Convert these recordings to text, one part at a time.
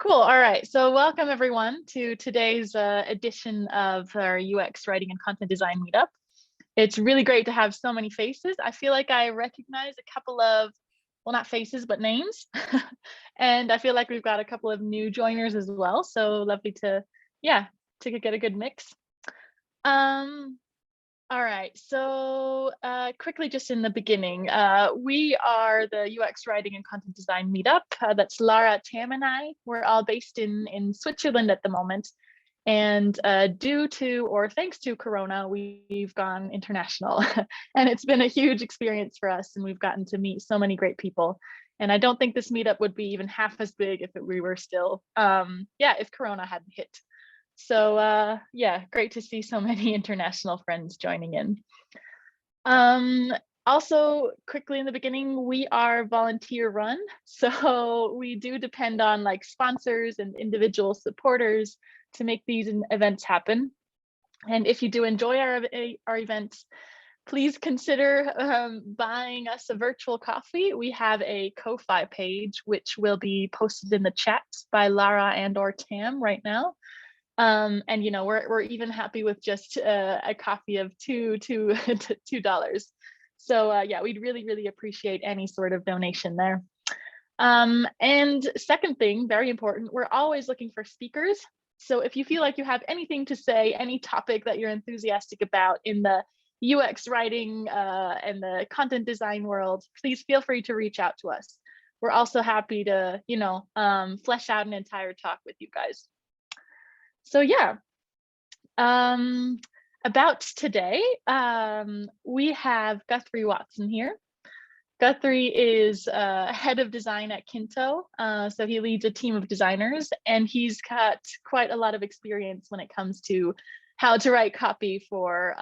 Cool. All right. So welcome everyone to today's edition of our UX writing and content design meetup. It's really great to have so many faces. I feel like I recognize a couple of, well, not faces, but names. And I feel like we've got a couple of new joiners as well. So lovely to, yeah, to get a good mix. All right, so quickly just in the beginning, we are the UX Writing and Content Design Meetup. That's Lara, Tam, and I. We're all based in Switzerland at the moment. And due to, or thanks to Corona, we've gone international. And it's been a huge experience for us, and we've gotten to meet so many great people. And I don't think this meetup would be even half as big if we were still, if Corona hadn't hit. So yeah, great to see so many international friends joining in. Also, quickly in the beginning, we are volunteer run. So we do depend on like sponsors and individual supporters to make these events happen. And if you do enjoy our events, please consider buying us a virtual coffee. We have a Ko-Fi page, which will be posted in the chat by Lara and or Tam right now. And you know, we're even happy with just a coffee of $2. So yeah, we'd really appreciate any sort of donation there. And second thing, very important, we're always looking for speakers. So if you feel like you have anything to say, any topic that you're enthusiastic about in the UX writing and the content design world, please feel free to reach out to us. We're also happy to, you know, flesh out an entire talk with you guys. So yeah, about today, we have Guthrie Watson here. Guthrie is head of design at Kinto, so he leads a team of designers, and he's got quite a lot of experience when it comes to how to write copy for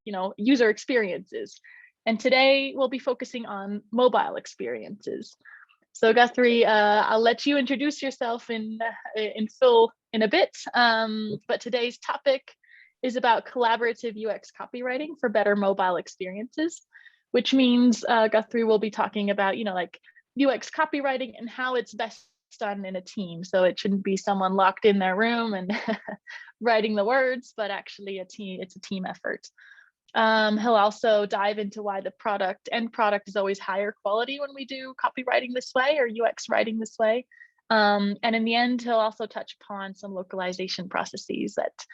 you know, user experiences. And today we'll be focusing on mobile experiences. So Guthrie, I'll let you introduce yourself in a bit, but today's topic is about collaborative UX copywriting for better mobile experiences, which means Guthrie will be talking about, you know, like UX copywriting and how it's best done in a team. So it shouldn't be someone locked in their room and writing the words, but actually it's a team effort. He'll also dive into why the end product is always higher quality when we do copywriting this way or UX writing this way. And in the end, he'll also touch upon some localization processes that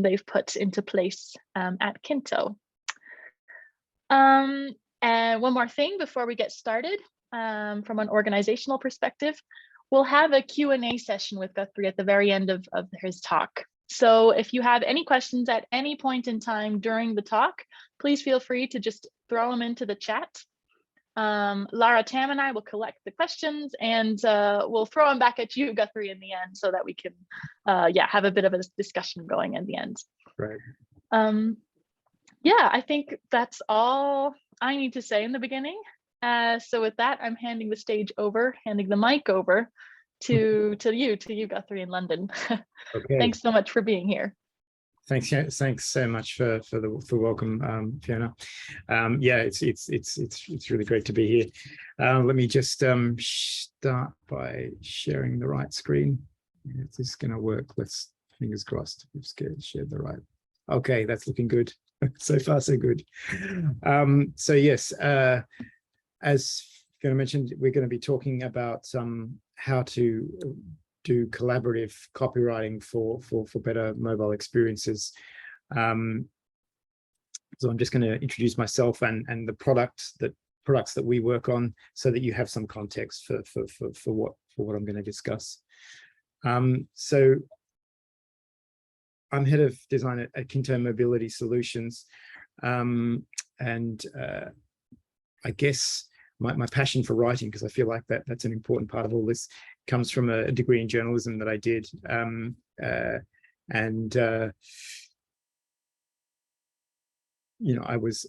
they've put into place at Quinto. And one more thing before we get started, from an organizational perspective, we'll have a Q&A session with Guthrie at the very end of his talk. So if you have any questions at any point in time during the talk, please feel free to just throw them into the chat. Lara, Tam, and I will collect the questions, and we'll throw them back at you, Guthrie, in the end, so that we can, yeah, have a bit of a discussion going in the end. Right. Yeah, I think that's all I need to say in the beginning. So with that, I'm handing the mic over to you, Guthrie, in London. Okay. Thanks so much for being here. Thanks so much for welcome, Fiona. Yeah, it's really great to be here. Let me just start by sharing the right screen. Is this going to work? Let's fingers crossed. We've shared the right. Okay, that's looking good. So far, so good. So yes, as Fiona mentioned, we're going to be talking about how to do collaborative copywriting for better mobile experiences. So I'm just going to introduce myself and the products that we work on, so that you have some context for what I'm going to discuss. So I'm head of design at Kinto Mobility Solutions, and I guess my passion for writing, because I feel like that's an important part of all this, comes from a degree in journalism that I did, you know, I was,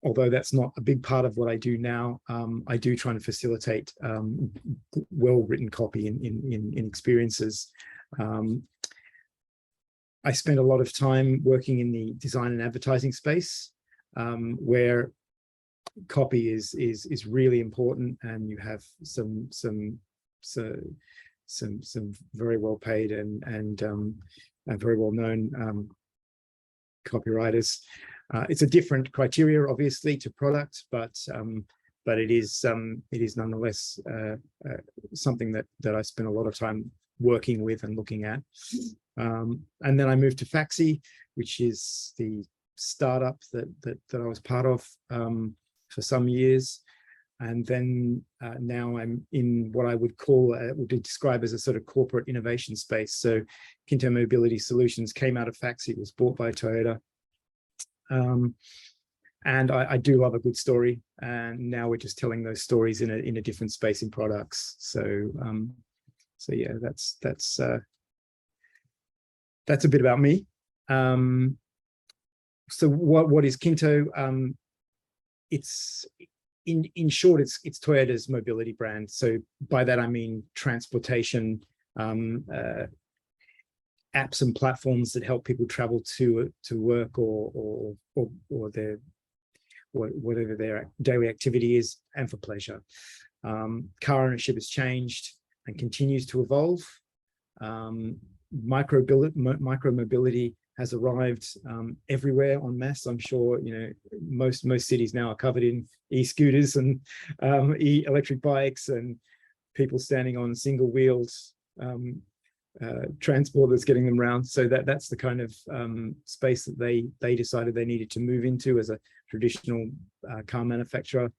although that's not a big part of what I do now, I do try and facilitate well-written copy in experiences. I spent a lot of time working in the design and advertising space, where copy is really important, and you have some some very well paid and very well known copywriters. It's a different criteria, obviously, to product, but it is nonetheless something that I spent a lot of time working with and looking at. And then I moved to Faxi, which is the startup that I was part of for some years. And then now I'm in what I would call, would describe as a sort of corporate innovation space. So Kinto Mobility Solutions came out of Faxi, it was bought by Toyota. And I do love a good story. And now we're just telling those stories in a different space in products. So yeah, that's a bit about me. So what is Quinto? It's in short, it's Toyota's mobility brand. So by that I mean transportation apps and platforms that help people travel to work or their whatever their daily activity is, and for pleasure. Car ownership has changed and continues to evolve. Micro mobility has arrived everywhere en masse. I'm sure most cities now are covered in e-scooters and electric bikes and people standing on single wheels transport that's getting them around. So that's the kind of space that they decided they needed to move into as a traditional car manufacturer.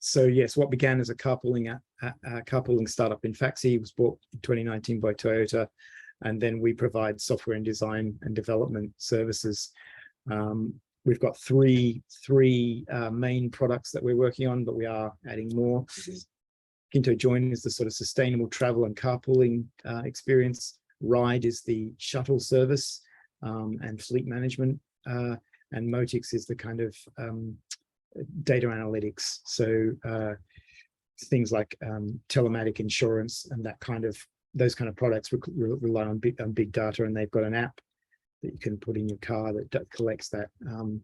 So yes, what began as a carpooling startup in Faxi was bought in 2019 by Toyota, and then we provide software and design and development services. We've got three main products that we're working on, but we are adding more. Kinto Join is the sort of sustainable travel and carpooling experience. Ride is the shuttle service and fleet management, and Motix is the kind of data analytics. So things like telematic insurance and those kind of products rely on big data, and they've got an app that you can put in your car that collects that. And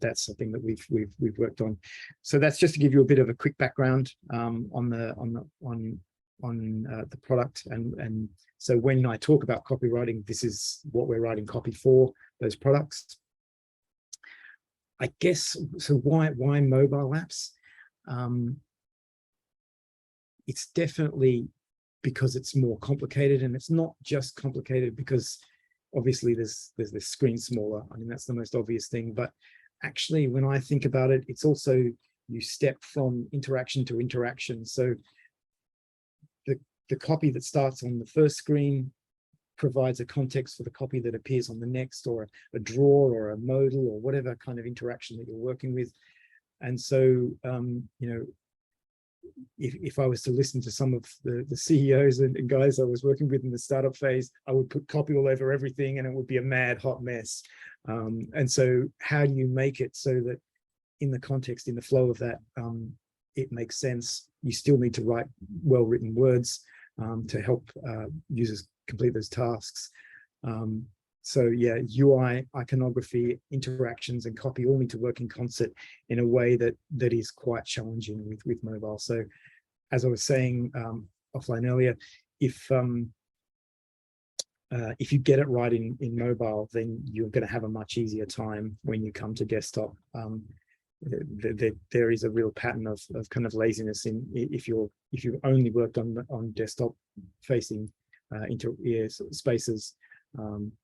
that's something that we've worked on. So that's just to give you a bit of a quick background on the product. And so when I talk about copywriting, this is what we're writing copy for, those products. I guess, so why mobile apps? It's definitely because it's more complicated, and it's not just complicated because obviously there's this screen smaller. I mean, that's the most obvious thing, but actually when I think about it, it's also you step from interaction to interaction. So the copy that starts on the first screen provides a context for the copy that appears on the next, or a draw or a modal or whatever kind of interaction that you're working with. And so if I was to listen to some of the CEOs and guys I was working with in the startup phase, I would put copy all over everything and it would be a mad hot mess. And so how do you make it so that in the context, in the flow of that, it makes sense? You still need to write well-written words to help users complete those tasks. So yeah, UI, iconography, interactions, and copy all need to work in concert in a way that is quite challenging with mobile. So as I was saying offline earlier, if you get it right in mobile, then you're going to have a much easier time when you come to desktop. There is a real pattern of kind of laziness if you've only worked on desktop facing spaces,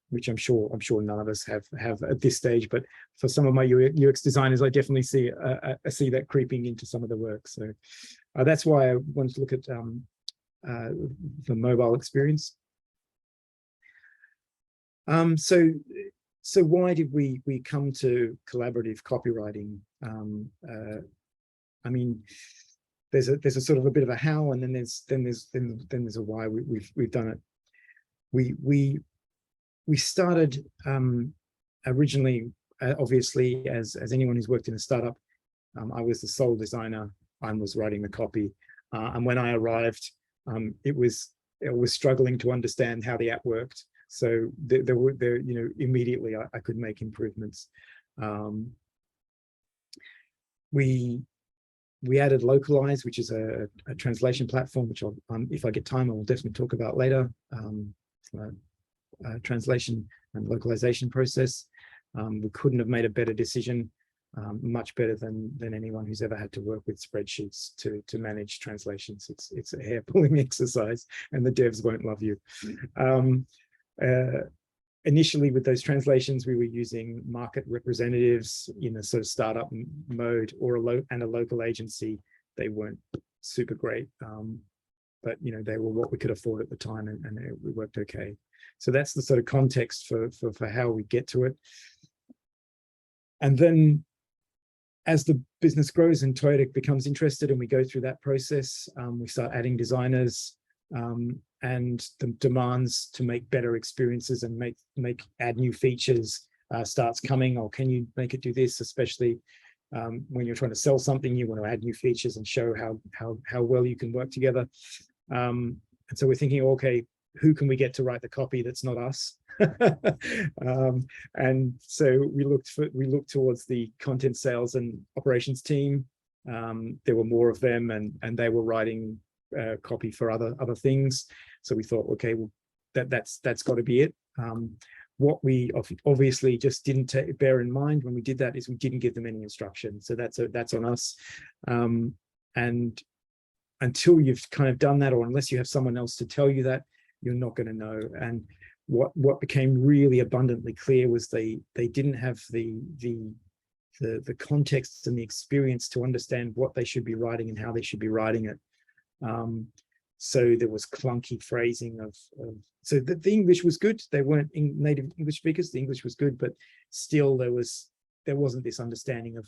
which I'm sure none of us have at this stage. But for some of my UX designers, I definitely see that creeping into some of the work. So that's why I wanted to look at the mobile experience. So why did we come to collaborative copywriting? I mean, there's a sort of a bit of a how, and then there's a why we've done it. We started originally, obviously, as anyone who's worked in a startup, I was the sole designer. I was writing the copy, and when I arrived, it was struggling to understand how the app worked. So immediately I could make improvements. We we added Localize, which is a translation platform, which I'll, if I get time, I will definitely talk about later. Translation and localization process. We couldn't have made a better decision, much better than anyone who's ever had to work with spreadsheets to manage translations. It's a hair-pulling exercise, and the devs won't love you. Initially, with those translations, we were using market representatives in a sort of startup mode, or a local agency. They weren't super great, but they were what we could afford at the time, and it worked okay. So that's the sort of context for how we get to it. And then, as the business grows and Toyota becomes interested, and we go through that process, we start adding designers. And the demands to make better experiences and add new features starts coming. Or can you make it do this? Especially when you're trying to sell something, you want to add new features and show how well you can work together. And so we're thinking, okay, who can we get to write the copy that's not us? And so we looked towards the content sales and operations team. There were more of them, and they were writing copy for other things. So we thought, okay, well, that's got to be it. What we obviously just didn't bear in mind when we did that is we didn't give them any instruction. So that's on us. And until you've kind of done that, or unless you have someone else to tell you that, you're not going to know. And what became really abundantly clear was they didn't have the context and the experience to understand what they should be writing and how they should be writing it. So there was clunky phrasing so the English was good. They weren't native English speakers. The English was good, but still there wasn't this understanding of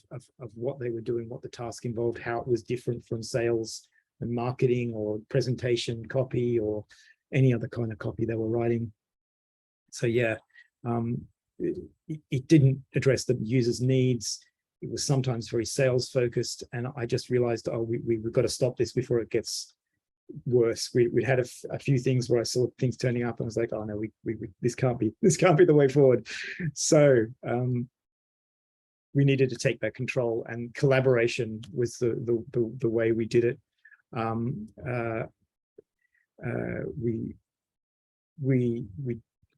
what they were doing, what the task involved, how it was different from sales and marketing or presentation copy or any other kind of copy they were writing. So yeah, it didn't address the user's needs. It was sometimes very sales focused, and I just realized, oh, we've got to stop this before it gets worse. We had a few things where I saw things turning up, and I was like, oh no, this can't be the way forward. So we needed to take back control, and collaboration was the way we did it.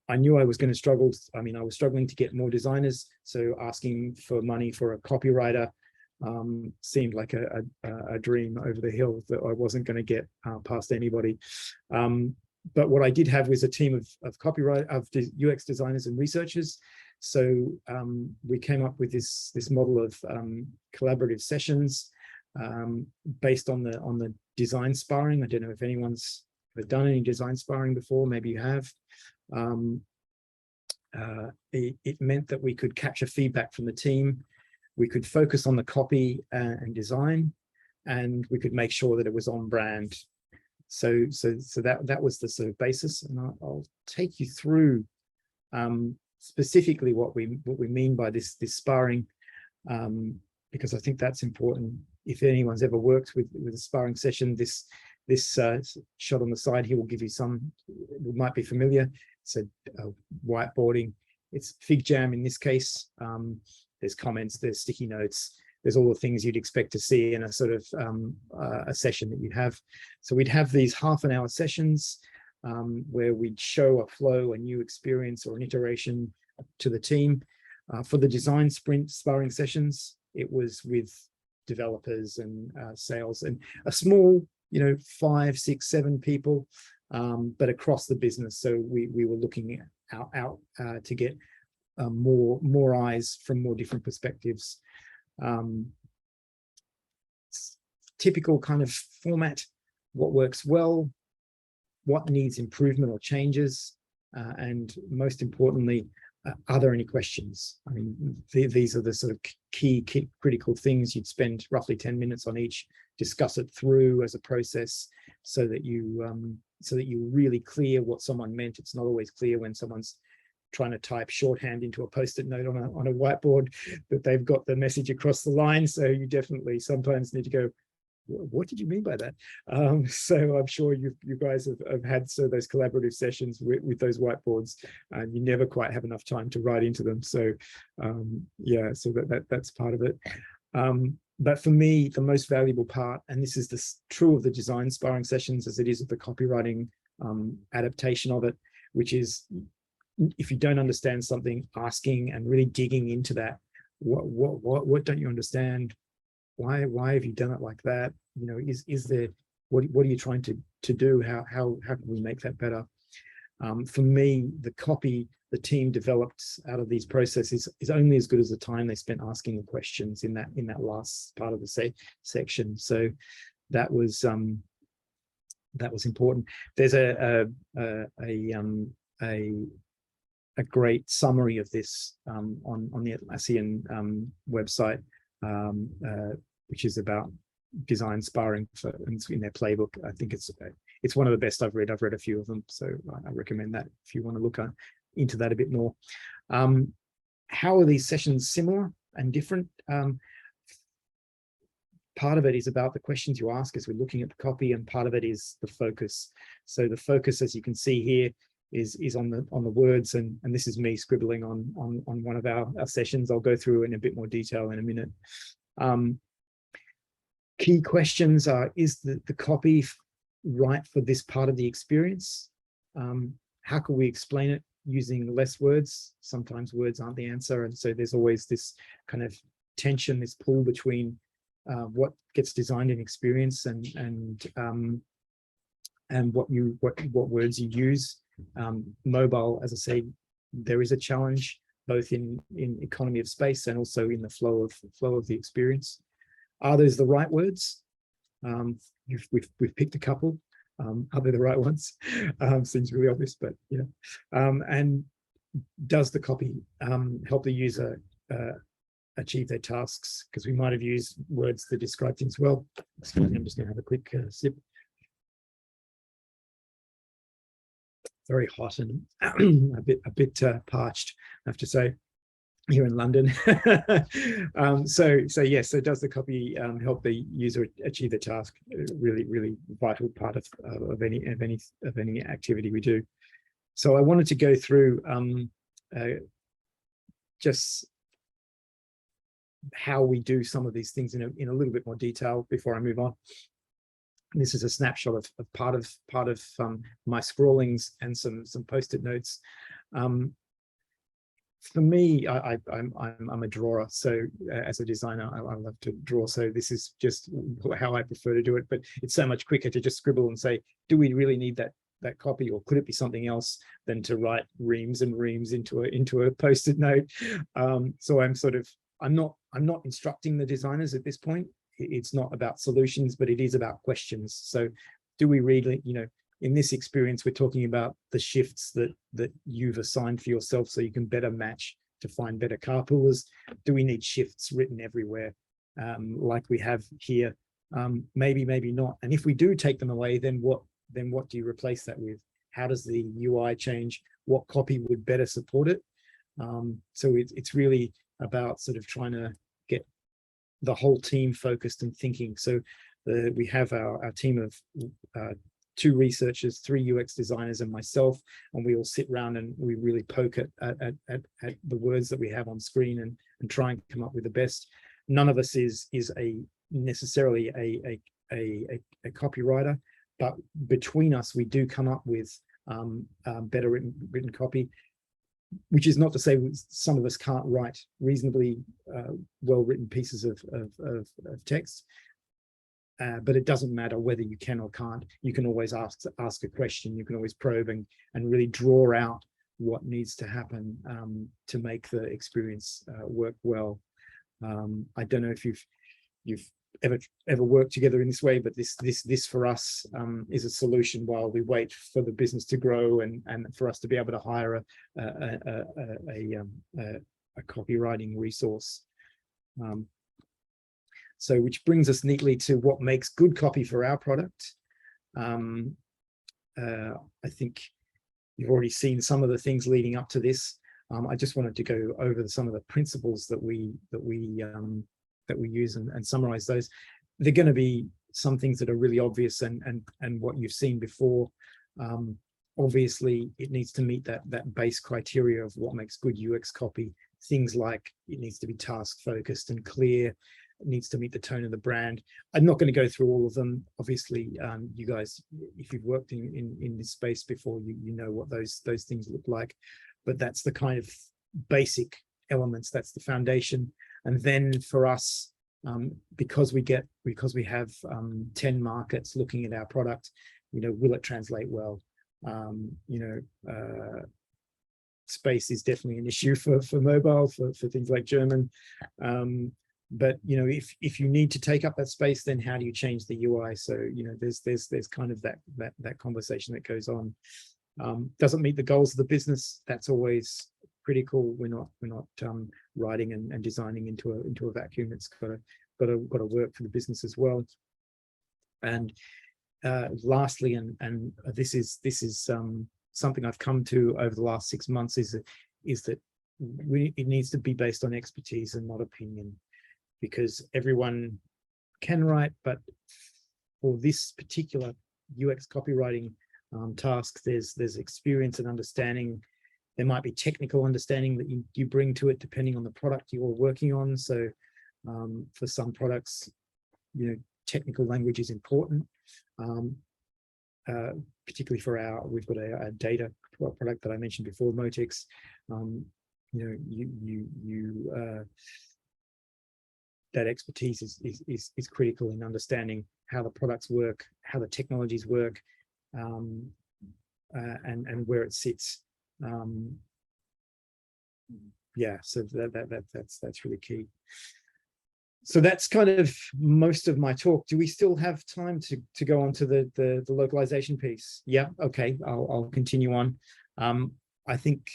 I knew I was going to struggle. I mean, I was struggling to get more designers, so asking for money for a copywriter seemed like a dream over the hill that I wasn't going to get past anybody. But what I did have was a team of UX designers and researchers. So we came up with this model of collaborative sessions based on the design sparring. I don't know if anyone's ever done any design sparring before. Maybe you have. It meant that we could capture feedback from the team. We could focus on the copy and design, and we could make sure that it was on brand. So that was the sort of basis, and I'll take you through specifically what we mean by this sparring, because I think that's important. If anyone's ever worked with a sparring session, this shot on the side here will give you some, it might be familiar. It's a whiteboarding. It's FigJam in this case. There's comments, there's sticky notes, there's all the things you'd expect to see in a sort of a session that you'd have. So we'd have these half-an-hour sessions where we'd show a flow, a new experience or an iteration to the team. For the design sprint sparring sessions, it was with developers and sales, and a small, 5, 6, 7 people, but across the business. So we were looking out to get more eyes from more different perspectives. Typical kind of format: what works well, what needs improvement or changes, and most importantly, are there any questions? I mean, these are the sort of key critical things. You'd spend roughly 10 minutes on each, discuss it through as a process, so that you're really clear what someone meant. It's not always clear when someone's trying to type shorthand into a post-it note on a whiteboard that they've got the message across the line. So you definitely sometimes need to go, what did you mean by that? So I'm sure you guys have had those collaborative sessions with those whiteboards, and you never quite have enough time to write into them. So yeah, so that's part of it. but for me, the most valuable part, and this is true of the design sparring sessions as it is of the copywriting adaptation of it, which is if you don't understand something, asking and really digging into that. What don't you understand? Why have you done it like that? You know, is there, what are you trying to do? How can we make that better? For me, the copy the team developed out of these processes is only as good as the time they spent asking the questions in that last part of the section. So that was important. There's a great summary of this on the Atlassian website, which is about design sparring in their playbook. I think it's one of the best I've read. I've read a few of them, so I recommend that if you want to look into that a bit more. How are these sessions similar and different? Part of it is about the questions you ask as we're looking at the copy, and part of it is the focus. So the focus, as you can see here, is on the words, and this is me scribbling on one of our sessions. I'll go through in a bit more detail in a minute. Key questions are: is the copy right for this part of the experience? How can we explain it using less words? Sometimes words aren't the answer, and so there's always this kind of tension, this pull between what gets designed in experience and what words you use. Mobile, as I say, there is a challenge both in economy of space and also in the flow of the experience. Are those the right words? We've picked a couple. Are they the right ones? Seems really obvious, but you know. And does the copy help the user achieve their tasks? Because we might have used words that describe things well. Excuse me, I'm just going to have a quick sip. Very hot and a bit parched, I have to say, here in London. So yes, so does the copy help the user achieve their task? Really vital part of any activity we do. So I wanted to go through just how we do some of these things in a little bit more detail before I move on. This is a snapshot of part of my scrawlings and some post-it notes. For me, I'm a drawer, so as a designer, I love to draw. So this is just how I prefer to do it. But it's so much quicker to just scribble and say, do we really need that copy, or could it be something else than to write reams and reams into a post-it note? So I'm not instructing the designers at this point. It's not about solutions, but it is about questions. So do we really, you know, in this experience, we're talking about the shifts that you've assigned for yourself so you can better match to find better carpoolers. Do we need shifts written everywhere like we have here? Maybe not. And if we do take them away, then what do you replace that with? How does the UI change? What copy would better support it? So it's really about sort of trying to get the whole team focused and thinking. So we have our team of 2 researchers, 3 UX designers, and myself, and we all sit around and we really poke at the words that we have on screen and try and come up with the best. None of us is necessarily a copywriter, but between us we do come up with better written copy. Which is not to say some of us can't write reasonably well-written pieces of text, but it doesn't matter whether you can or can't. You can always ask a question. You can always probe and really draw out what needs to happen to make the experience work well. I don't know if you've ever worked together in this way, but this for us is a solution while we wait for the business to grow and for us to be able to hire a copywriting resource. So which brings us neatly to what makes good copy for our product. I think you've already seen some of the things leading up to this. I just wanted to go over some of the principles that we use and summarize those. They're going to be some things that are really obvious and what you've seen before. Obviously, it needs to meet that base criteria of what makes good UX copy. Things like it needs to be task focused and clear. It needs to meet the tone of the brand. I'm not going to go through all of them. Obviously, you guys, if you've worked in this space before, you know what those things look like. But that's the kind of basic elements. That's the foundation. And then for us, because we have 10 markets looking at our product, will it translate well? Space is definitely an issue for mobile, for things like German. But if you need to take up that space, then how do you change the UI? So there's kind of that conversation that goes on. Doesn't meet the goals of the business. That's always critical. We're not writing and designing into a vacuum. It's got to work for the business as well. And lastly, and this is something I've come to over the last 6 months, is that it needs to be based on expertise and not opinion, because everyone can write, but for this particular UX copywriting task, there's experience and understanding. There might be technical understanding that you bring to it depending on the product you're working on. So for some products, technical language is important. Particularly for we've got a data product that I mentioned before, Motix. That expertise is critical in understanding how the products work, how the technologies work, and where it sits. So that's really key. So that's kind of most of my talk. Do we still have time to go on to the localization piece? Yeah, okay, I'll continue on. I think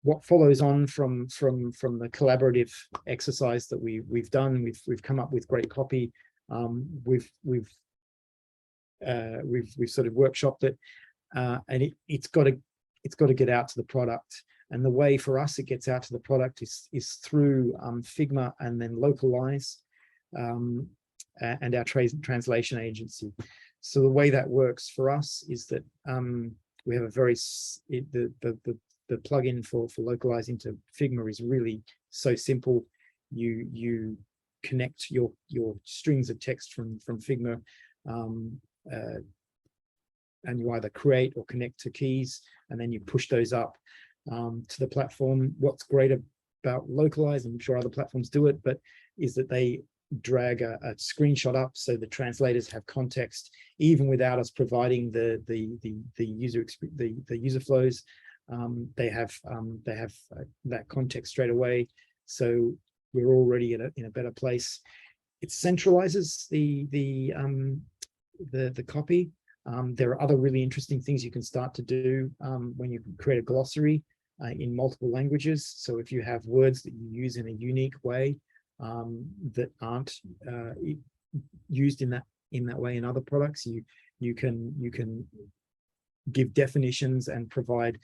what follows on from the collaborative exercise that we've done, we've come up with great copy. We've sort of workshopped it, and it's got to get out to the product. And the way for us it gets out to the product is through Figma and then Localize and our translation agency. So the way that works for us is that we have the plugin for localizing to Figma is really so simple. You connect your strings of text from Figma, and you either create or connect to keys, and then you push those up to the platform. What's great about Localize, I'm sure other platforms do it, but is that they drag a screenshot up so the translators have context even without us providing the user flows. They have that context straight away, so we're already in a better place. It centralizes the copy. There are other really interesting things you can start to do when you create a glossary in multiple languages. So if you have words that you use in a unique way that aren't used in that way in other products, you can give definitions and provide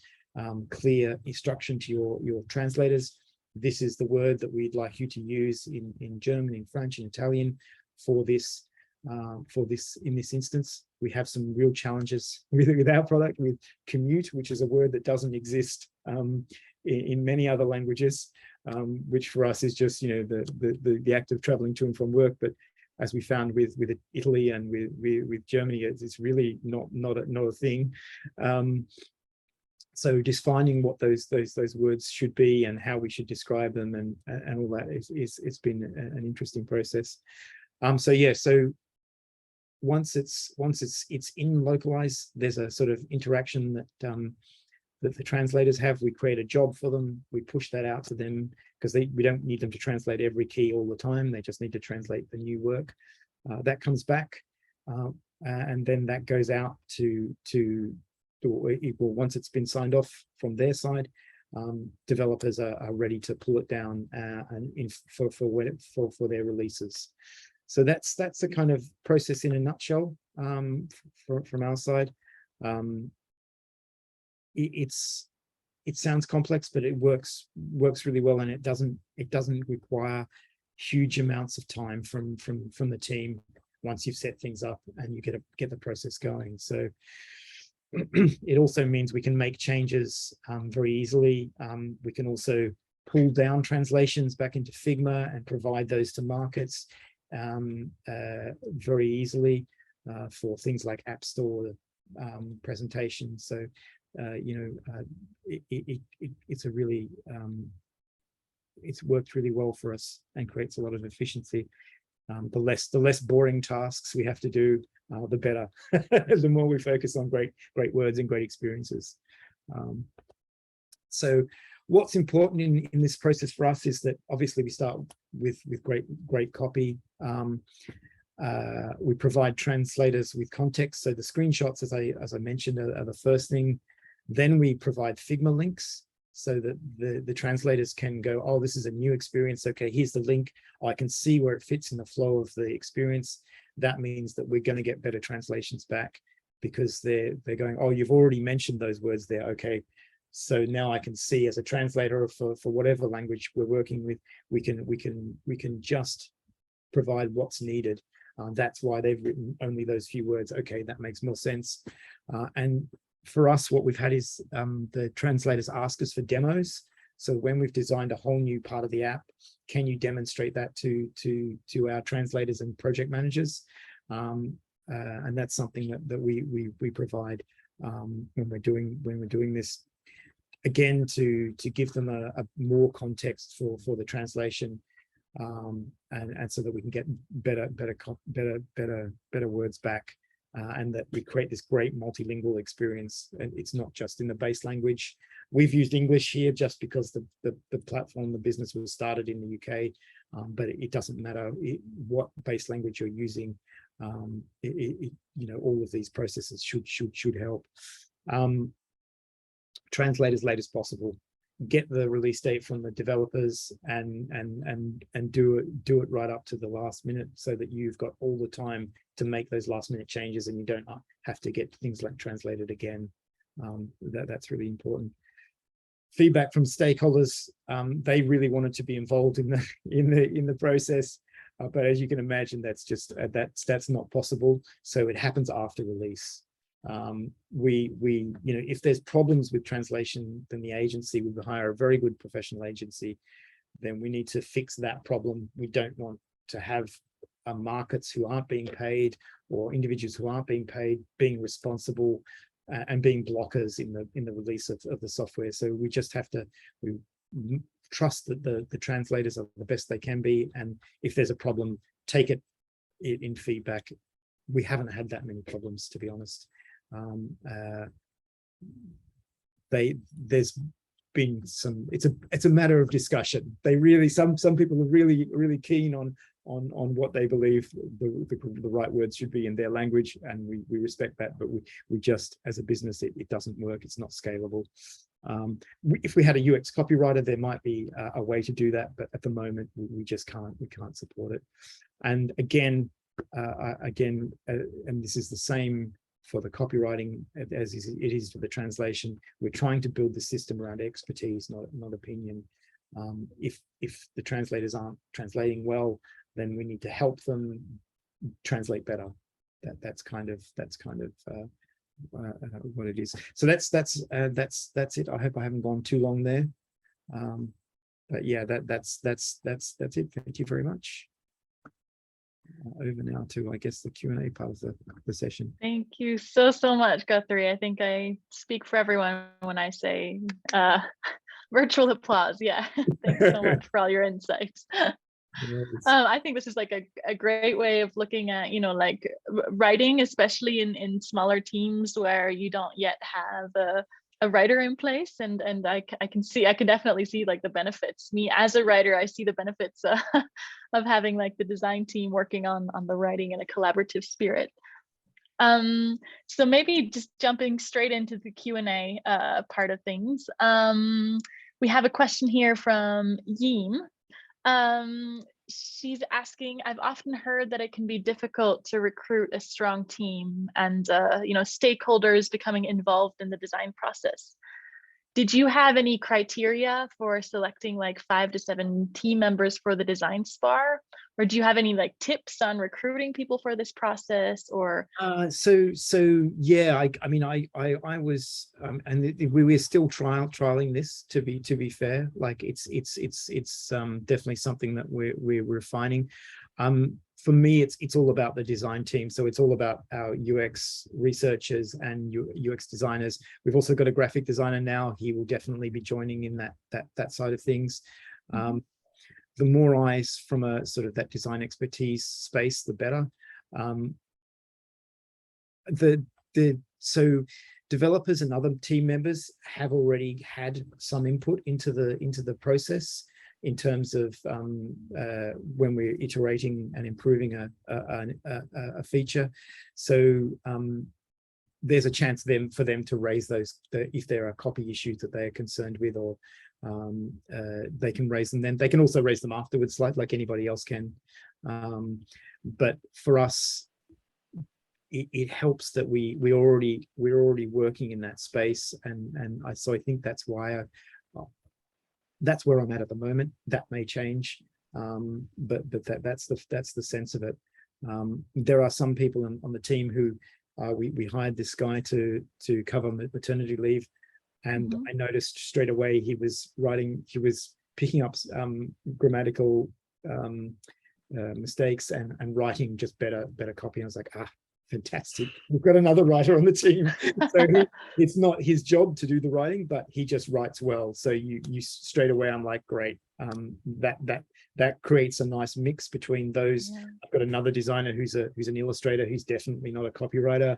clear instruction to your translators. This is the word that we'd like you to use in German, in French, in Italian for this in this instance. We have some real challenges with our product, with commute, which is a word that doesn't exist in many other languages, which for us is just the act of traveling to and from work. But as we found with Italy and with Germany, it's really not a thing. So just finding what those words should be and how we should describe them and all that it's been an interesting process. So once it's in Localize, there's a sort of interaction that the translators have. We create a job for them, we push that out to them, because we don't need them to translate every key all the time. They just need to translate the new work. That comes back, and then that goes out once it's been signed off from their side, developers are ready to pull it down for their releases. So that's the kind of process in a nutshell from our side. It sounds complex, but it works really well, and it doesn't require huge amounts of time from the team once you've set things up and you get the process going. So it also means we can make changes very easily. We can also pull down translations back into Figma and provide those to markets very easily for things like App Store presentations. So, it's a really, it's worked really well for us and creates a lot of efficiency. The less boring tasks we have to do, the better. The more we focus on great words and great experiences. So what's important in this process for us is that obviously we start with great copy. We provide translators with context. So the screenshots, as I mentioned, are the first thing. Then we provide Figma links so that the translators can go, oh, this is a new experience. Okay, here's the link. I can see where it fits in the flow of the experience. That means that we're going to get better translations back because they're going, oh, you've already mentioned those words there. Okay, so now I can see as a translator for whatever language we're working with, we can just provide what's needed. That's why they've written only those few words. Okay, that makes more sense. And for us, what we've had is the translators ask us for demos. So when we've designed a whole new part of the app, can you demonstrate that to our translators and project managers? And that's something that we provide when we're doing this. Again, to give them a more context for the translation, and so that we can get better words back. And that we create this great multilingual experience. And it's not just in the base language. We've used English here just because the platform, the business was started in the UK, but it doesn't matter what base language you're using. All of these processes should help. Translate as late as possible. Get the release date from the developers and do it right up to the last minute, so that you've got all the time to make those last minute changes and you don't have to get things like translated again. That's really important. Feedback from stakeholders, they really wanted to be involved in the process, but as you can imagine, that's not possible. So it happens after release. If there's problems with translation, then the agency will hire a very good professional agency. Then we need to fix that problem. We don't want to have markets who aren't being paid or individuals who aren't being paid being responsible and being blockers in the release of the software. So we just have to trust that the translators are the best they can be, and if there's a problem, take it in feedback. We haven't had that many problems, to be honest. There's been some, it's a matter of discussion. They really, some people are really keen on what they believe the right words should be in their language, and we respect that, but we just, as a business, it doesn't work. It's not scalable. If we had a UX copywriter, there might be a way to do that, but at the moment we just can't support it. And again, and this is the same for the copywriting as it is for the translation. We're trying to build the system around expertise, not opinion. If the translators aren't translating well, then we need to help them translate better. That's kind of what it is. So that's it. I hope I haven't gone too long there. But yeah, that's it. Thank you very much. Over now to, I guess, the Q&A part of the session. Thank you so much, Guthrie. I think I speak for everyone when I say virtual applause. Yeah, thanks so much for all your insights. I think this is like a great way of looking at, like writing, especially in smaller teams where you don't yet have a writer in place, and I can definitely see like the benefits. Me as a writer, I see the benefits of having like the design team working on the writing in a collaborative spirit. So maybe just jumping straight into the Q&A part of things. We have a question here from Yeem. She's asking, I've often heard that it can be difficult to recruit a strong team and stakeholders becoming involved in the design process. Did you have any criteria for selecting like 5 to 7 team members for the design spar, Or do you have any like tips on recruiting people for this process? Or so yeah, I mean, I was, and we were still trialing this, to be fair. Like it's definitely something that we're refining. For me, it's all about the design team. So it's all about our UX researchers and UX designers. We've also got a graphic designer now. He will definitely be joining in that side of things. The more eyes from a sort of that design expertise space, the better. So developers and other team members have already had some input into the process in terms of when we're iterating and improving a feature. So there's a chance for them to raise those if there are copy issues that they're concerned with, or they can raise them then. They can also raise them afterwards, like anybody else can. But for us, it helps that we're already working in that space, and so I think that's why that's where I'm at the moment. That may change, but that's the sense of it. There are some people on the team who we hired this guy to cover maternity leave, and I noticed straight away he was picking up grammatical mistakes and writing just better copy. I was like, fantastic, we've got another writer on the team. So it's not his job to do the writing, but he just writes well. So you straight away, I'm like, great. That creates a nice mix between those. Yeah. I've got another designer who's an illustrator, who's definitely not a copywriter,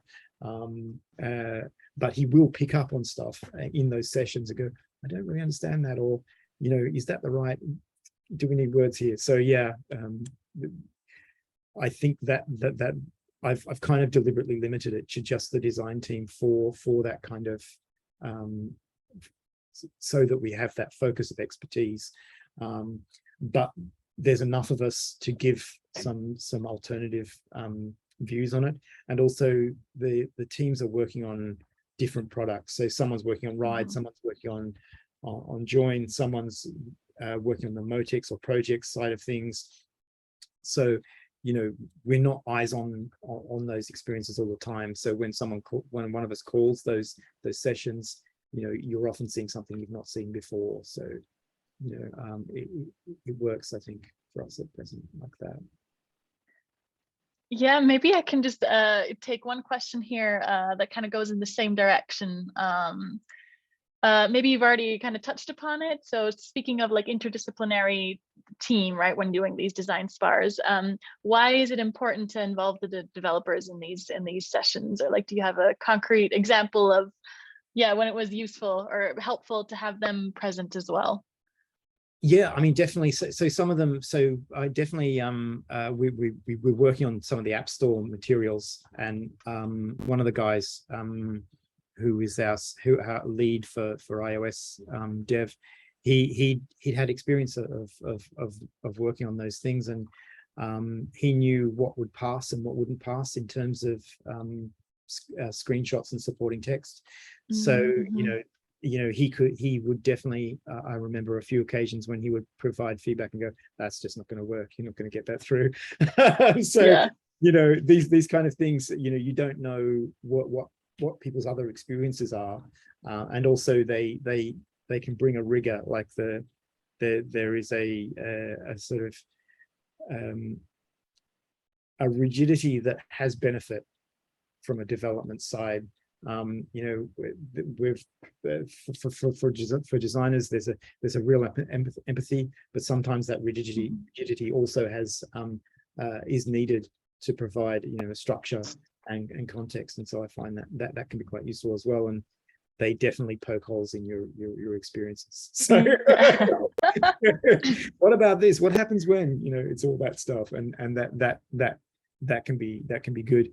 but he will pick up on stuff in those sessions and go, I don't really understand that, or is that the right, do we need words here? So yeah, I think that I've kind of deliberately limited it to just the design team for that kind of, so that we have that focus of expertise. But there's enough of us to give some alternative views on it. And also the teams are working on different products. So someone's working on Ride, someone's working on Join, someone's working on the Motex or project side of things. So we're not eyes on those experiences all the time. So when one of us calls those sessions, you're often seeing something you've not seen before. So it works, I think, for us at present like that. Yeah, maybe I can just take one question here that kind of goes in the same direction. Maybe you've already kind of touched upon it. So speaking of like interdisciplinary team, right, when doing these design spars, why is it important to involve the developers in these sessions? Or like, do you have a concrete example of, when it was useful or helpful to have them present as well? Yeah, I mean, definitely. So some of them. So I definitely. We're working on some of the App Store materials, and one of the guys who is our lead for iOS dev, he'd had experience of working on those things, and he knew what would pass and what wouldn't pass in terms of screenshots and supporting text. So he would definitely, I remember a few occasions when he would provide feedback and go, that's just not going to work, you're not going to get that through. So these kind of things, you don't know what people's other experiences are, and also they can bring a rigor, like there is a sort of a rigidity that has benefit from a development side. We've for designers, there's a real empathy, but sometimes that rigidity also has is needed to provide a structure and context, and so I find that can be quite useful as well, and they definitely poke holes in your experiences. So what about this, what happens when, it's all that stuff, and that can be good.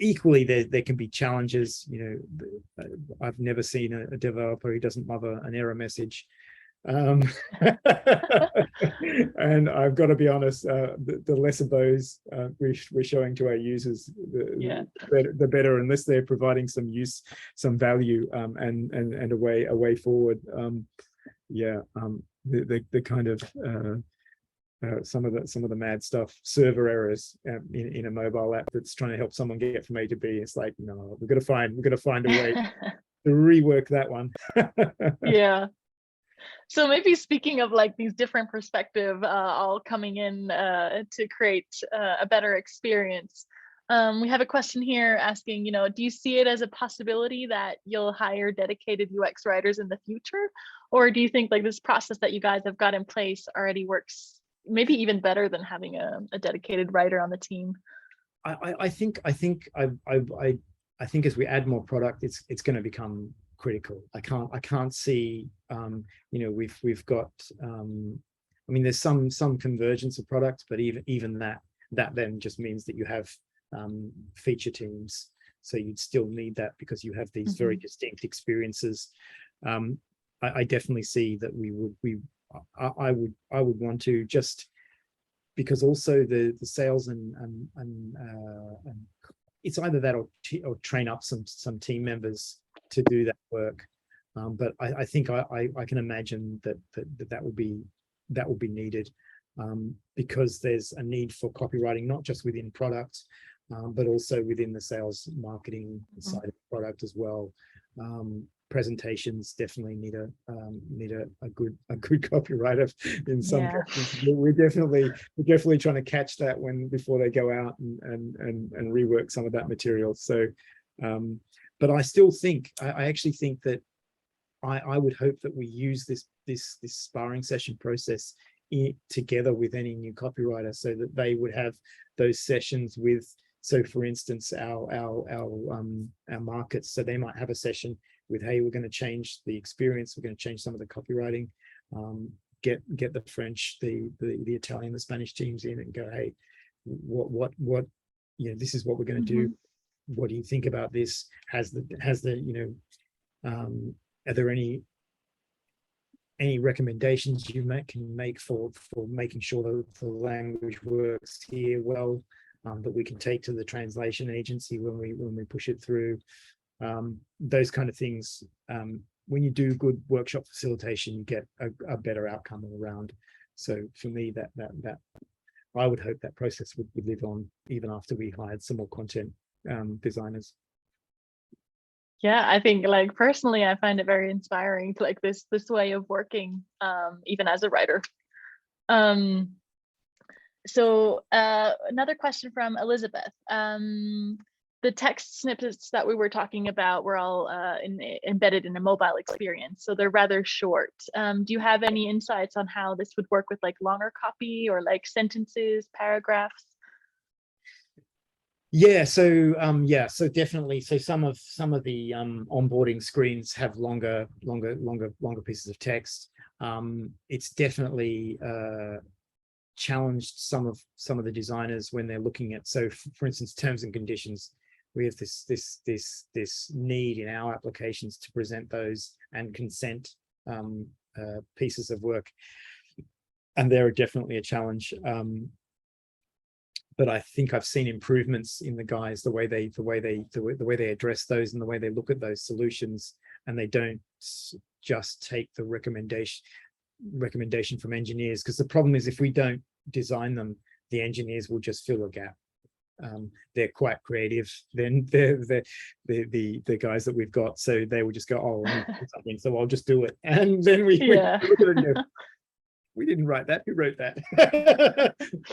Equally, there can be challenges. I've never seen a developer who doesn't love an error message. And I've got to be honest, the less of those we're showing to our users, the better, unless they're providing some value, and a way forward. The kind of some of the mad stuff, server errors in a mobile app that's trying to help someone get from A to B. It's like, no, we've got to find a way to rework that one. Yeah. So maybe speaking of like these different perspectives all coming in to create a better experience. We have a question here asking, do you see it as a possibility that you'll hire dedicated UX writers in the future? Or do you think like this process that you guys have got in place already works maybe even better than having a dedicated writer on the team? I think as we add more product, it's going to become critical. I can't see, we've got, there's some convergence of products, but even that then just means that you have feature teams. So you'd still need that because you have these very distinct experiences. I definitely see that I would want to, just because also the sales and it's either that or train up some team members to do that work. But I think I can imagine that will be needed, because there's a need for copywriting, not just within product, but also within the sales marketing side of the product as well. Presentations definitely need a good copywriter in some cases. We're definitely trying to catch that before they go out and rework some of that material. So but I still think I actually think that I would hope that we use this sparring session process together with any new copywriter, so that they would have those sessions with, so for instance, our markets. So they might have a session with, hey, we're going to change the experience, we're going to change some of the copywriting, get the French, the Italian, the Spanish teams in and go, hey, what this is what we're going to do. What do you think about this? Are there any recommendations you can make for making sure that the language works here well, that we can take to the translation agency when we push it through? Those kind of things. When you do good workshop facilitation, you get a better outcome all around. So for me, that I would hope that process would live on even after we hired some more content designers. Yeah, I think like personally, I find it very inspiring, like this way of working, even as a writer. So another question from Elizabeth. The text snippets that we were talking about were all embedded in a mobile experience, so they're rather short. Do you have any insights on how this would work with like longer copy or like sentences, paragraphs? Yeah, so definitely. So some of the onboarding screens have longer pieces of text. It's definitely challenged some of the designers when they're looking at, so for instance, terms and conditions. We have this need in our applications to present those and consent pieces of work, and they're definitely a challenge. But I think I've seen improvements in the guys, the way they address those and the way they look at those solutions, and they don't just take the recommendation from engineers, because the problem is if we don't design them, the engineers will just fill a gap. They're quite creative. Then the guys that we've got, so they will just go, oh, I need to do something, so I'll just do it, and then we look at it and go, we didn't write that. Who wrote that?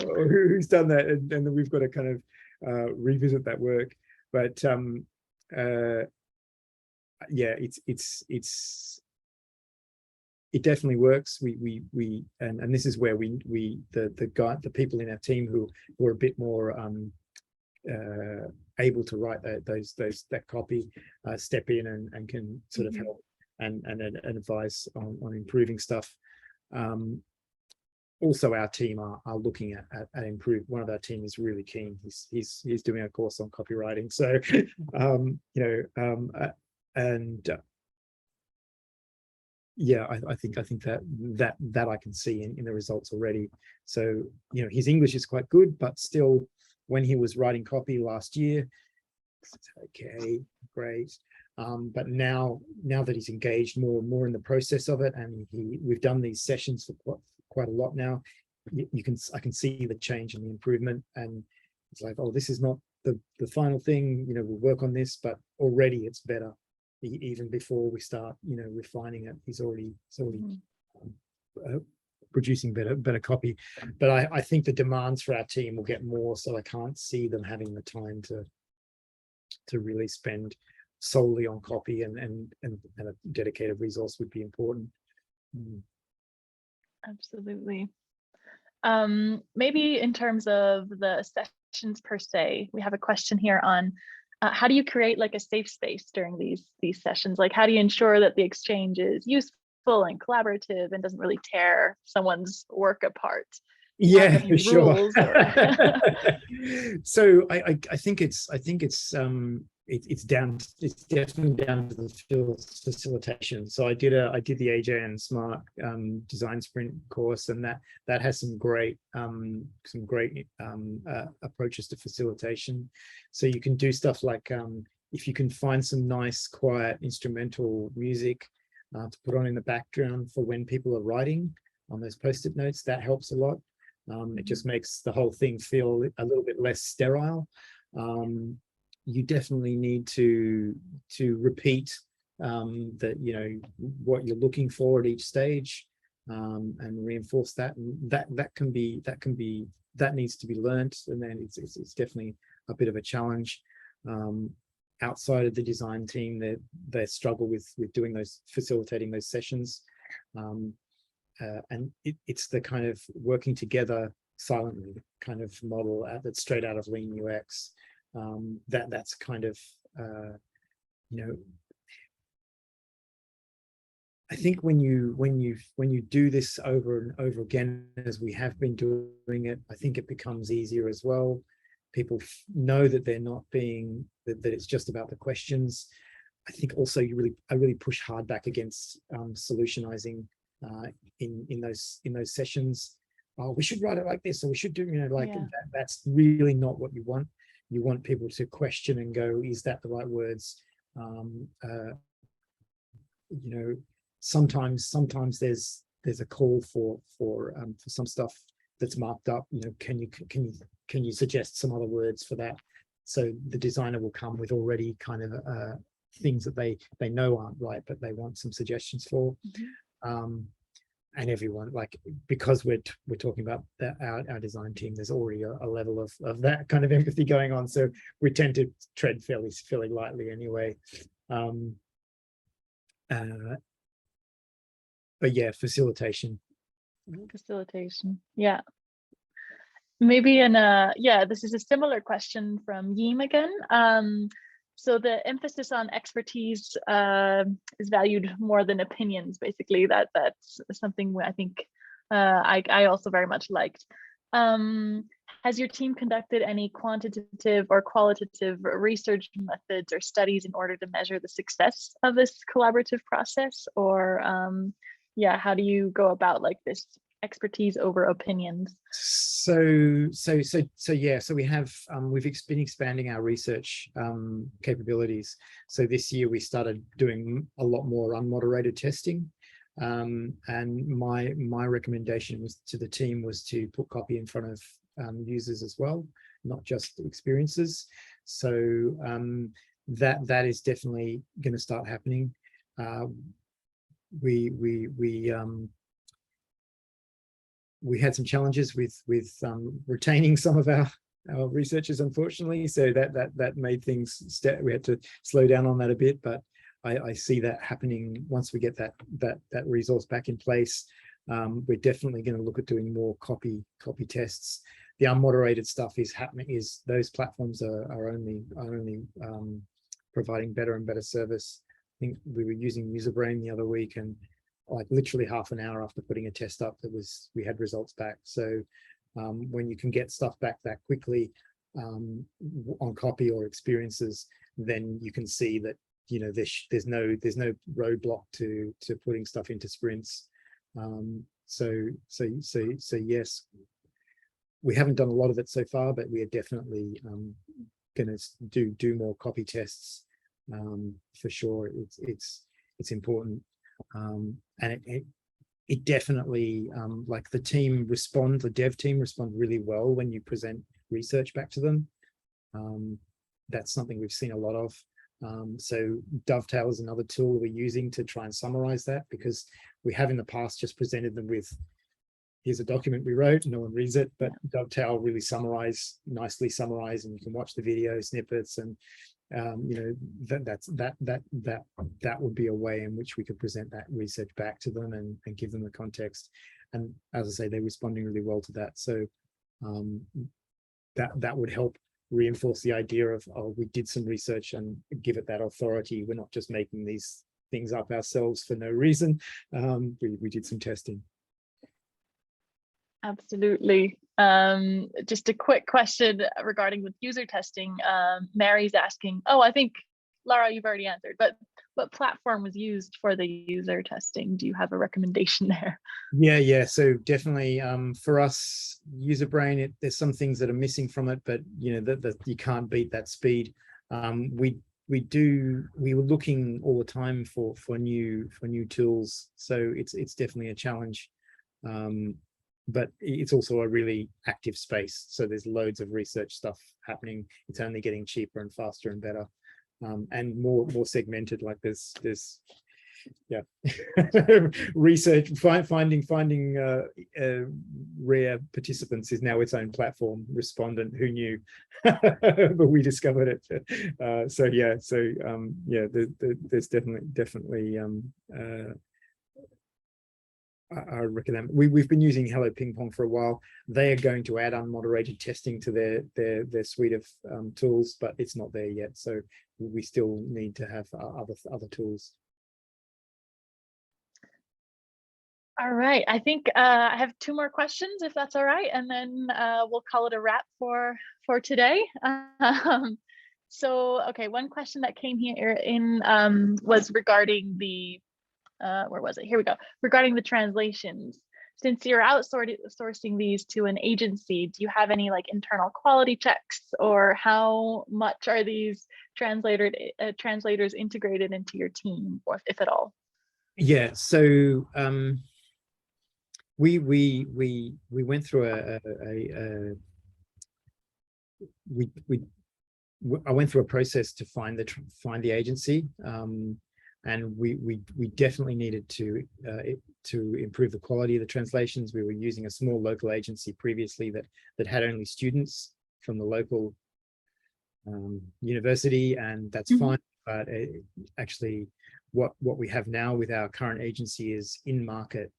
Or who's done that? And then we've got to kind of revisit that work. But yeah, it definitely works. And this is where the people in our team who are a bit more able to write that copy step in and can sort of help and advise on improving stuff. Also, our team are looking at improve. One of our team is really keen. He's doing a course on copywriting. So yeah, I think that I can see in the results already. So his English is quite good, but still, when he was writing copy last year, it's okay, great. But now that he's engaged more and more in the process of it, and we've done these sessions for quite a lot now, I can see the change and the improvement, and it's like, oh, this is not the final thing, you know, we'll work on this, but already it's better. Even before we start, you know, refining it, it's already producing better copy. But I think the demands for our team will get more, so I can't see them having the time to really spend solely on copy, and a dedicated resource would be important. Absolutely. Maybe in terms of the sessions per se, we have a question here on how do you create like a safe space during these sessions? Like, how do you ensure that the exchange is useful and collaborative and doesn't really tear someone's work apart? Yeah, for sure. So I think it's definitely down to the facilitation. So I did the AJN Smart Design Sprint course, and that has some great approaches to facilitation. So you can do stuff like if you can find some nice quiet instrumental music to put on in the background for when people are writing on those post-it notes, that helps a lot. It just makes the whole thing feel a little bit less sterile. You definitely need to repeat that, you know, what you're looking for at each stage, and reinforce that. And that needs to be learned, and then it's definitely a bit of a challenge. Outside of the design team, they struggle with facilitating those sessions. And it's the kind of working together silently kind of model that's straight out of Lean UX. That's kind of, you know, I think when you do this over and over again, as we have been doing it, I think it becomes easier as well. People know that they're not being, that it's just about the questions. I think also I really push hard back against solutionizing in those sessions. Oh, we should write it like this, or we should do, you know, like that's really not what you want. You want people to question and go, is that the right words? You know, sometimes there's a call for some stuff that's marked up. You know, can you suggest some other words for that? So the designer will come with already kind of things that they know aren't right, but they want some suggestions for. And everyone, like, because we're talking about our design team, there's already a level of that kind of empathy going on, so we tend to tread fairly lightly anyway. But yeah, facilitation, yeah. Maybe this is a similar question from Yim again. So the emphasis on expertise is valued more than opinions, basically. That's something I think I also very much liked. Has your team conducted any quantitative or qualitative research methods or studies in order to measure the success of this collaborative process? Or how do you go about like this expertise over opinions? So we have we've been expanding our research capabilities. So this year we started doing a lot more unmoderated testing, and my recommendation to the team was to put copy in front of users as well, not just experiences. So that is definitely going to start happening. We had some challenges with retaining some of our researchers, unfortunately. So that made things, we had to slow down on that a bit. But I see that happening once we get that resource back in place. We're definitely going to look at doing more copy tests. The unmoderated stuff is happening. Is those platforms are only providing better and better service. I think we were using UserBrain the other week, and like literally half an hour after putting a test up, we had results back. So when you can get stuff back that quickly on copy or experiences, then you can see that, you know, there's no roadblock to putting stuff into sprints. So yes, we haven't done a lot of it so far, but we are definitely going to do more copy tests for sure. It's important. And it definitely, like the dev team respond really well when you present research back to them. That's something we've seen a lot of. So Dovetail is another tool we're using to try and summarize that, because we have in the past just presented them with, here's a document we wrote, no one reads it, but Dovetail really nicely summarize, and you can watch the video snippets, and that would be a way in which we could present that research back to them and give them the context. And as I say, they're responding really well to that. So that would help reinforce the idea of, oh, we did some research, and give it that authority. We're not just making these things up ourselves for no reason. We did some testing. Absolutely. Just a quick question regarding with user testing. Mary's asking, oh, I think, Lara, you've already answered, but what platform was used for the user testing? Do you have a recommendation there? Yeah. So definitely, for us, UserBrain, there's some things that are missing from it, but you know that you can't beat that speed. We were looking all the time for new tools, so it's definitely a challenge. But it's also a really active space, so there's loads of research stuff happening. It's only getting cheaper and faster and better, and more segmented. Like there's research, finding rare participants is now its own platform. Respondent, who knew? But we discovered it. There's definitely I recommend. We've been using Hello Ping Pong for a while. They are going to add unmoderated testing to their suite of tools, but it's not there yet. So we still need to have other tools. All right, I think I have 2 more questions, if that's all right, and then we'll call it a wrap for today. So, okay, one question that came here in was regarding the where was it? Here we go. Regarding the translations, since you're outsourcing these to an agency, do you have any like internal quality checks, or how much are these translators integrated into your team, or if at all? Yeah. So we went through I went through a process to find the agency. And we definitely needed to improve the quality of the translations. We were using a small local agency previously that had only students from the local university, and that's fine. But actually, what we have now with our current agency is in-market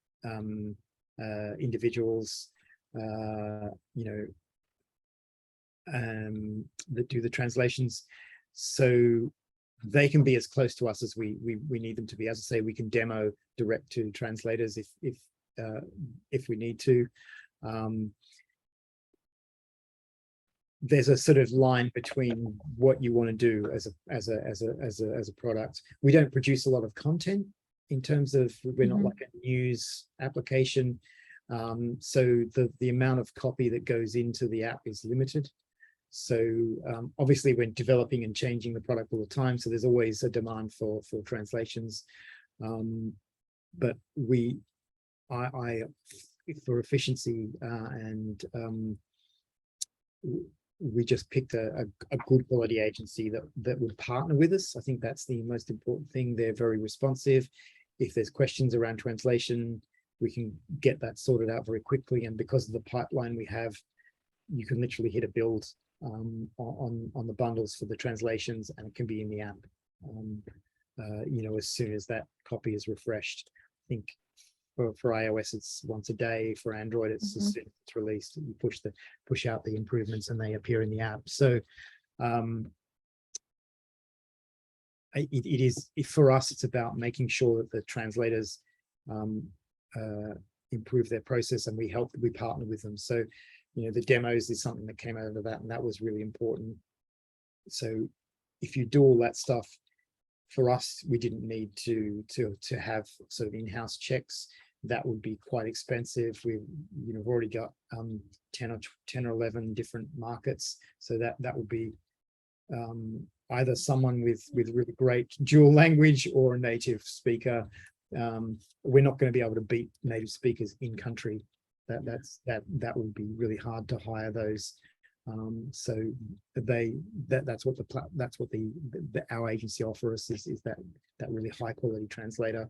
individuals, that do the translations. So they can be as close to us as we need them to be. As I say, we can demo direct to translators if we need to. There's a sort of line between what you want to do as a product. We don't produce a lot of content in terms of, we're not like a news application. So the amount of copy that goes into the app is limited. So obviously we're developing and changing the product all the time, so there's always a demand for translations, but I for efficiency and we just picked a good quality agency that would partner with us. I think that's the most important thing. They're very responsive. If there's questions around translation, we can get that sorted out very quickly, and because of the pipeline we have, you can literally hit a build on the bundles for the translations, and it can be in the app as soon as that copy is refreshed. I think for iOS it's once a day, for Android it's as soon as it's released, you push out the improvements and they appear in the app. So it is, for us, it's about making sure that the translators improve their process, and we partner with them. So the demos is something that came out of that, and that was really important. So if you do all that stuff, for us, we didn't need to have sort of in-house checks. That would be quite expensive. We've already got 10 or 11 different markets, so that would be either someone with really great dual language or a native speaker. we're not going to be able to beat native speakers in country. That would be really hard to hire those. So that's what our agency offers us is that really high quality translator.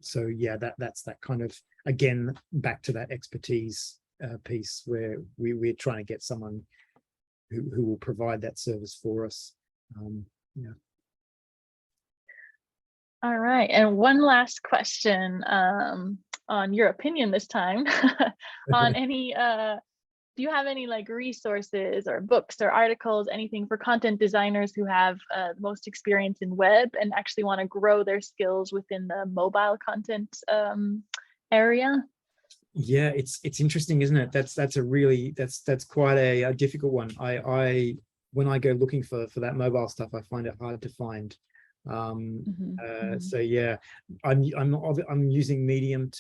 So yeah, that's that kind of, again, back to that expertise piece where we're trying to get someone who will provide that service for us. Yeah. All right, and one last question on your opinion this time on any do you have any like resources or books or articles, anything for content designers who have the most experience in web and actually want to grow their skills within the mobile content area? Yeah, it's interesting, isn't it? That's quite a difficult one. I when I go looking for that mobile stuff, I find it hard to find. So yeah, I'm using Medium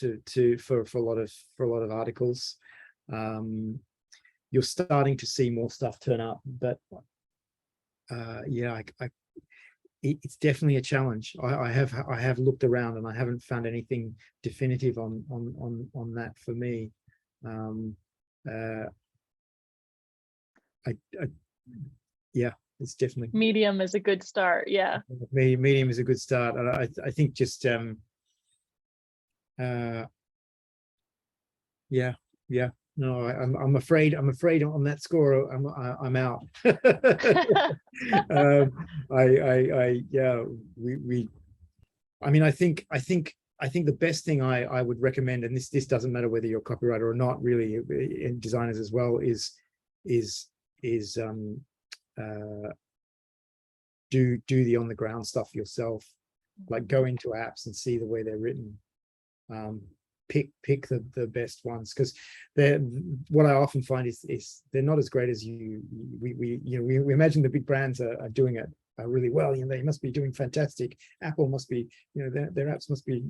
for a lot of articles. You're starting to see more stuff turn up, but yeah, it's definitely a challenge. I have looked around and I haven't found anything definitive on that for me. Yeah, it's definitely Medium is a good start. Yeah, Medium is a good start. I think just yeah. No, I'm afraid on that score I'm out. Yeah, I mean, I think the best thing I would recommend, and this doesn't matter whether you're a copywriter or not, really, in designers as well, is do the on the ground stuff yourself. Like, go into apps and see the way they're written. Pick the best ones, because what I often find is they're not as great as we imagine. The big brands are doing it really well. They must be doing fantastic. Apple must be, their apps must be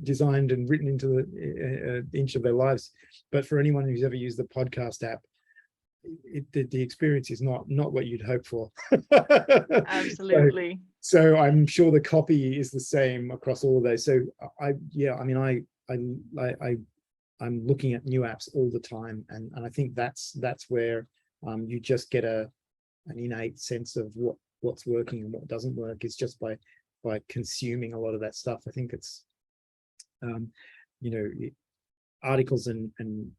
designed and written into the inch of their lives. But for anyone who's ever used the podcast app, the experience is not what you'd hope for. Absolutely. So I'm sure the copy is the same across all of those. So I'm looking at new apps all the time, and I think that's where you just get an innate sense of what's working and what doesn't work, is just by consuming a lot of that stuff. I think it's articles and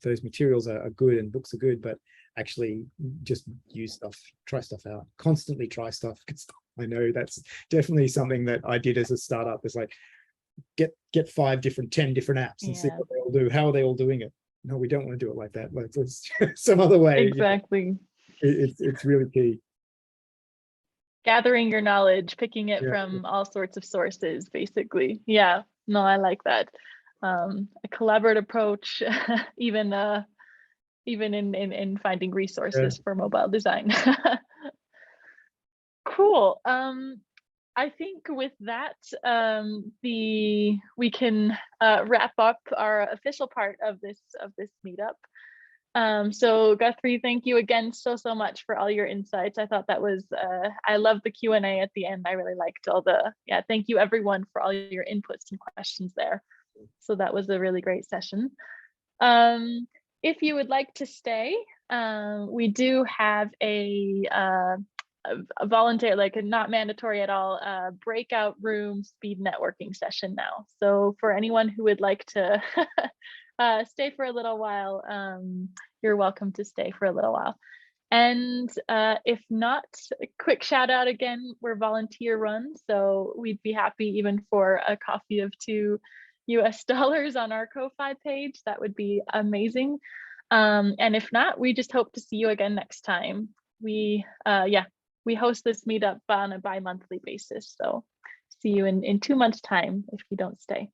those materials are good, and books are good, but actually just use stuff, try stuff out, constantly try stuff. I know that's definitely something that I did as a startup. It's like, get 5 different, 10 different apps and see what they all do. How are they all doing it? No, we don't want to do it like that. Let's some other way. Exactly. It's really key. Gathering your knowledge, picking it from all sorts of sources, basically. Yeah, no, I like that. A collaborative approach, even in finding resources for mobile design. Cool. I think with that, we can wrap up our official part of this meetup. So Guthrie, thank you again so much for all your insights. I thought that was I love the Q&A at the end. I really liked all thank you everyone for all your inputs and questions there. So that was a really great session. If you would like to stay, we do have a voluntary, like a not mandatory at all, breakout room speed networking session now. So for anyone who would like to stay for a little while, you're welcome to stay for a little while. And if not, a quick shout out again, we're volunteer run, so we'd be happy even for a coffee of $2 on our Ko-Fi page. That would be amazing. And if not, we just hope to see you again next time. We host this meetup on a bi-monthly basis, so see you in 2 months' time if you don't stay.